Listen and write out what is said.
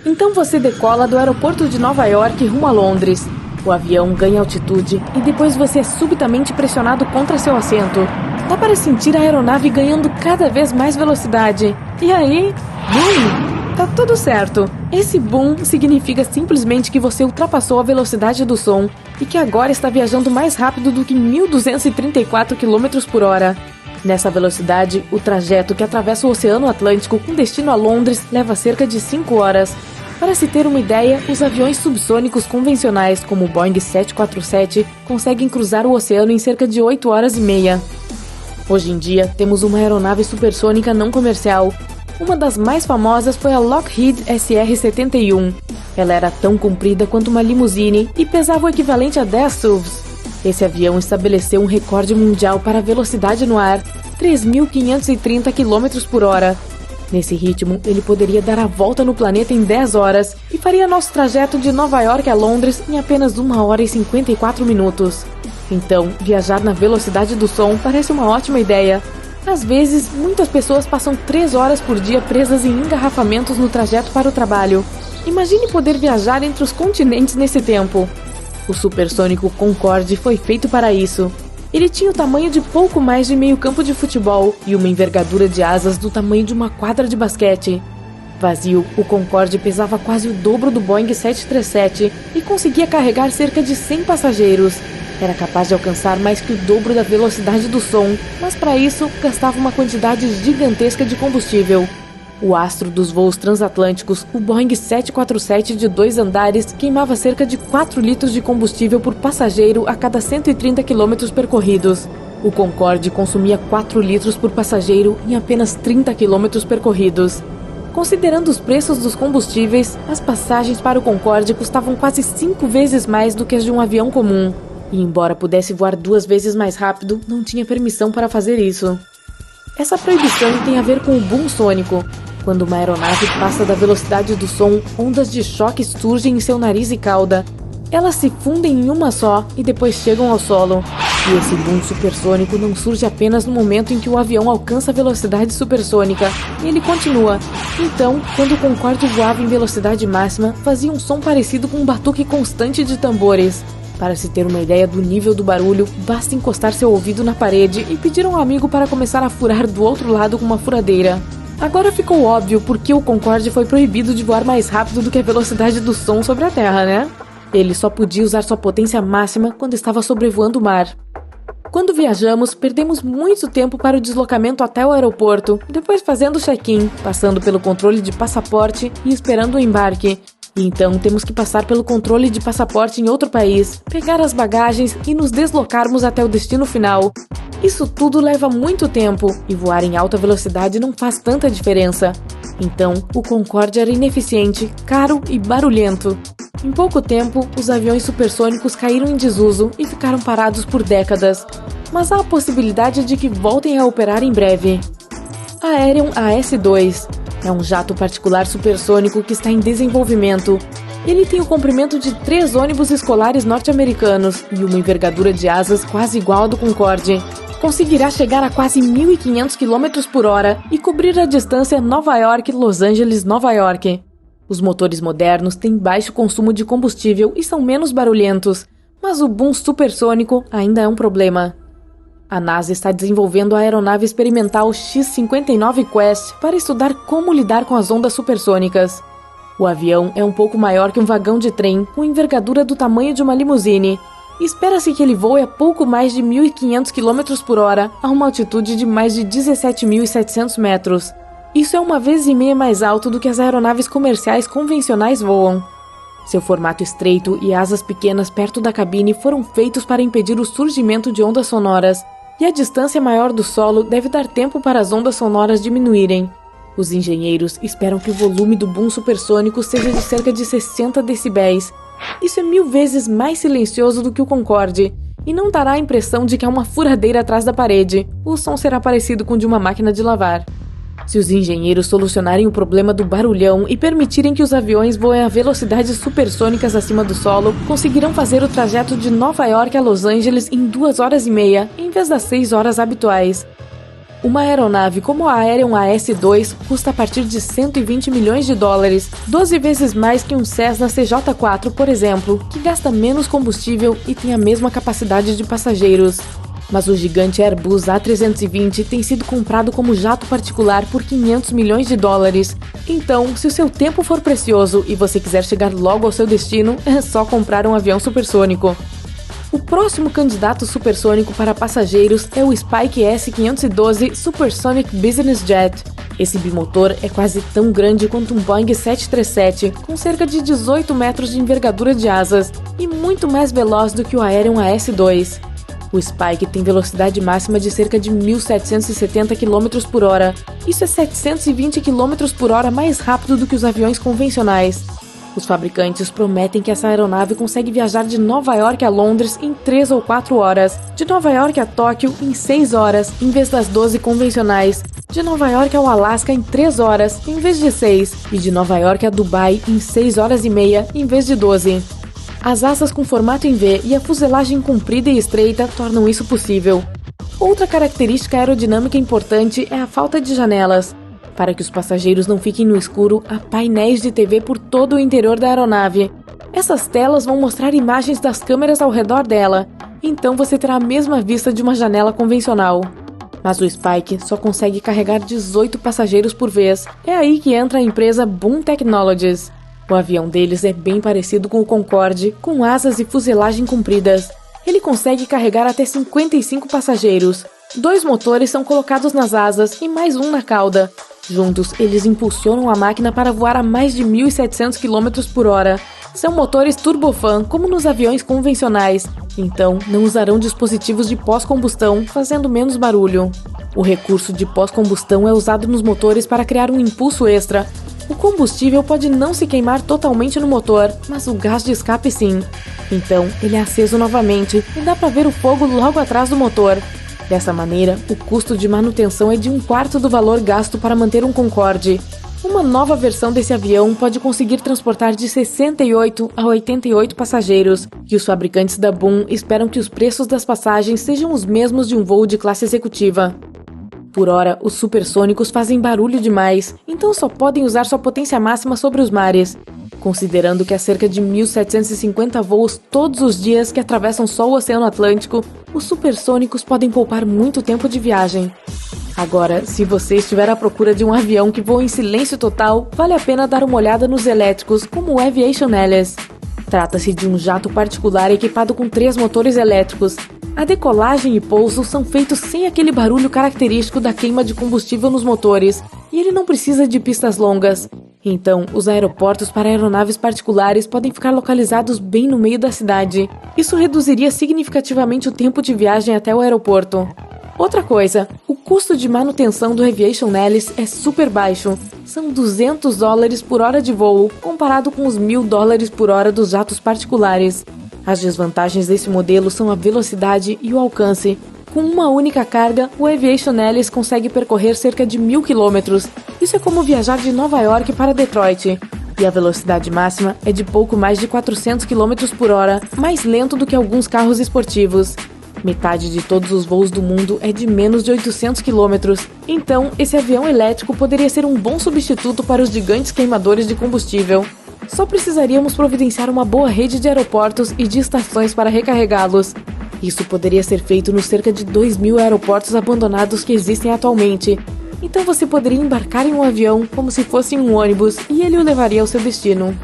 Então você decola do aeroporto de Nova York rumo a Londres. O avião ganha altitude e depois você é subitamente pressionado contra seu assento. Dá para sentir a aeronave ganhando cada vez mais velocidade. E aí, boom! Tá tudo certo. Esse boom significa simplesmente que você ultrapassou a velocidade do som e que agora está viajando mais rápido do que 1.234 km por hora. Nessa velocidade, o trajeto que atravessa o Oceano Atlântico com destino a Londres leva cerca de 5 horas. Para se ter uma ideia, os aviões subsônicos convencionais, como o Boeing 747, conseguem cruzar o oceano em cerca de 8 horas e meia. Hoje em dia, temos uma aeronave supersônica não comercial. Uma das mais famosas foi a Lockheed SR-71. Ela era tão comprida quanto uma limusine e pesava o equivalente a 10 SUVs. Esse avião estabeleceu um recorde mundial para a velocidade no ar, 3.530 km por hora. Nesse ritmo, ele poderia dar a volta no planeta em 10 horas e faria nosso trajeto de Nova York a Londres em apenas 1 hora e 54 minutos. Então, viajar na velocidade do som parece uma ótima ideia. Às vezes, muitas pessoas passam 3 horas por dia presas em engarrafamentos no trajeto para o trabalho. Imagine poder viajar entre os continentes nesse tempo. O supersônico Concorde foi feito para isso. Ele tinha o tamanho de pouco mais de meio campo de futebol e uma envergadura de asas do tamanho de uma quadra de basquete. Vazio, o Concorde pesava quase o dobro do Boeing 737 e conseguia carregar cerca de 100 passageiros. Era capaz de alcançar mais que o dobro da velocidade do som, mas para isso gastava uma quantidade gigantesca de combustível. O astro dos voos transatlânticos, o Boeing 747 de 2 andares, queimava cerca de 4 litros de combustível por passageiro a cada 130 km percorridos. O Concorde consumia 4 litros por passageiro em apenas 30 km percorridos. Considerando os preços dos combustíveis, as passagens para o Concorde custavam quase 5 vezes mais do que as de um avião comum. E embora pudesse voar 2 vezes mais rápido, não tinha permissão para fazer isso. Essa proibição tem a ver com o boom sônico. Quando uma aeronave passa da velocidade do som, ondas de choque surgem em seu nariz e cauda. Elas se fundem em uma só e depois chegam ao solo. E esse boom supersônico não surge apenas no momento em que o avião alcança a velocidade supersônica. Ele continua. Então, quando o Concorde voava em velocidade máxima, fazia um som parecido com um batuque constante de tambores. Para se ter uma ideia do nível do barulho, basta encostar seu ouvido na parede e pedir a um amigo para começar a furar do outro lado com uma furadeira. Agora ficou óbvio por que o Concorde foi proibido de voar mais rápido do que a velocidade do som sobre a Terra, né? Ele só podia usar sua potência máxima quando estava sobrevoando o mar. Quando viajamos, perdemos muito tempo para o deslocamento até o aeroporto, depois fazendo check-in, passando pelo controle de passaporte e esperando o embarque. E então temos que passar pelo controle de passaporte em outro país, pegar as bagagens e nos deslocarmos até o destino final. Isso tudo leva muito tempo e voar em alta velocidade não faz tanta diferença. Então, o Concorde era ineficiente, caro e barulhento. Em pouco tempo, os aviões supersônicos caíram em desuso e ficaram parados por décadas. Mas há a possibilidade de que voltem a operar em breve. A Aerion AS-2 é um jato particular supersônico que está em desenvolvimento. Ele tem o comprimento de 3 ônibus escolares norte-americanos e uma envergadura de asas quase igual à do Concorde. Conseguirá chegar a quase 1.500 km por hora e cobrir a distância Nova York-Los Angeles-Nova York. Os motores modernos têm baixo consumo de combustível e são menos barulhentos, mas o boom supersônico ainda é um problema. A NASA está desenvolvendo a aeronave experimental X-59 Quest para estudar como lidar com as ondas supersônicas. O avião é um pouco maior que um vagão de trem, com envergadura do tamanho de uma limusine. Espera-se que ele voe a pouco mais de 1.500 km por hora, a uma altitude de mais de 17.700 metros. Isso é 1,5 vezes mais alto do que as aeronaves comerciais convencionais voam. Seu formato estreito e asas pequenas perto da cabine foram feitos para impedir o surgimento de ondas sonoras, e a distância maior do solo deve dar tempo para as ondas sonoras diminuírem. Os engenheiros esperam que o volume do boom supersônico seja de cerca de 60 decibéis. Isso é 1.000 vezes mais silencioso do que o Concorde, e não dará a impressão de que há uma furadeira atrás da parede. O som será parecido com o de uma máquina de lavar. Se os engenheiros solucionarem o problema do barulhão e permitirem que os aviões voem a velocidades supersônicas acima do solo, conseguirão fazer o trajeto de Nova York a Los Angeles em 2 horas e meia, em vez das 6 horas habituais. Uma aeronave como a Aerion AS-2 custa a partir de 120 milhões de dólares, 12 vezes mais que um Cessna CJ4, por exemplo, que gasta menos combustível e tem a mesma capacidade de passageiros. Mas o gigante Airbus A320 tem sido comprado como jato particular por 500 milhões de dólares. Então, se o seu tempo for precioso e você quiser chegar logo ao seu destino, é só comprar um avião supersônico. O próximo candidato supersônico para passageiros é o Spike S-512 Supersonic Business Jet. Esse bimotor é quase tão grande quanto um Boeing 737, com cerca de 18 metros de envergadura de asas e muito mais veloz do que o Aerion AS-2. O Spike tem velocidade máxima de cerca de 1.770 km por hora. Isso é 720 km por hora mais rápido do que os aviões convencionais. Os fabricantes prometem que essa aeronave consegue viajar de Nova York a Londres em 3 ou 4 horas, de Nova York a Tóquio em 6 horas, em vez das 12 convencionais, de Nova York ao Alasca em 3 horas, em vez de 6, e de Nova York a Dubai em 6 horas e meia, em vez de 12. As asas com formato em V e a fuselagem comprida e estreita tornam isso possível. Outra característica aerodinâmica importante é a falta de janelas. Para que os passageiros não fiquem no escuro, há painéis de TV por todo o interior da aeronave. Essas telas vão mostrar imagens das câmeras ao redor dela, então você terá a mesma vista de uma janela convencional. Mas o Spike só consegue carregar 18 passageiros por vez. É aí que entra a empresa Boom Technologies. O avião deles é bem parecido com o Concorde, com asas e fuselagem compridas. Ele consegue carregar até 55 passageiros. 2 motores são colocados nas asas e mais um na cauda. Juntos, eles impulsionam a máquina para voar a mais de 1.700 km por hora. São motores turbofan, como nos aviões convencionais, então não usarão dispositivos de pós-combustão, fazendo menos barulho. O recurso de pós-combustão é usado nos motores para criar um impulso extra. O combustível pode não se queimar totalmente no motor, mas o gás de escape sim. Então, ele é aceso novamente e dá para ver o fogo logo atrás do motor. Dessa maneira, o custo de manutenção é de 1/4 do valor gasto para manter um Concorde. Uma nova versão desse avião pode conseguir transportar de 68 a 88 passageiros, e os fabricantes da Boom esperam que os preços das passagens sejam os mesmos de um voo de classe executiva. Por hora, os supersônicos fazem barulho demais, então só podem usar sua potência máxima sobre os mares. Considerando que há cerca de 1.750 voos todos os dias que atravessam só o Oceano Atlântico, os supersônicos podem poupar muito tempo de viagem. Agora, se você estiver à procura de um avião que voa em silêncio total, vale a pena dar uma olhada nos elétricos, como o Aviation Alice. Trata-se de um jato particular equipado com 3 motores elétricos. A decolagem e pouso são feitos sem aquele barulho característico da queima de combustível nos motores, e ele não precisa de pistas longas. Então, os aeroportos para aeronaves particulares podem ficar localizados bem no meio da cidade. Isso reduziria significativamente o tempo de viagem até o aeroporto. Outra coisa, o custo de manutenção do Aviation Alice é super baixo. São $200 por hora de voo, comparado com os $1.000 por hora dos jatos particulares. As desvantagens desse modelo são a velocidade e o alcance. Com uma única carga, o Aviation Alice consegue percorrer cerca de 1.000 km. Isso é como viajar de Nova York para Detroit. E a velocidade máxima é de pouco mais de 400 km por hora, mais lento do que alguns carros esportivos. Metade de todos os voos do mundo é de menos de 800 km. Então, esse avião elétrico poderia ser um bom substituto para os gigantes queimadores de combustível. Só precisaríamos providenciar uma boa rede de aeroportos e de estações para recarregá-los. Isso poderia ser feito nos cerca de 2.000 aeroportos abandonados que existem atualmente. Então você poderia embarcar em um avião como se fosse um ônibus e ele o levaria ao seu destino.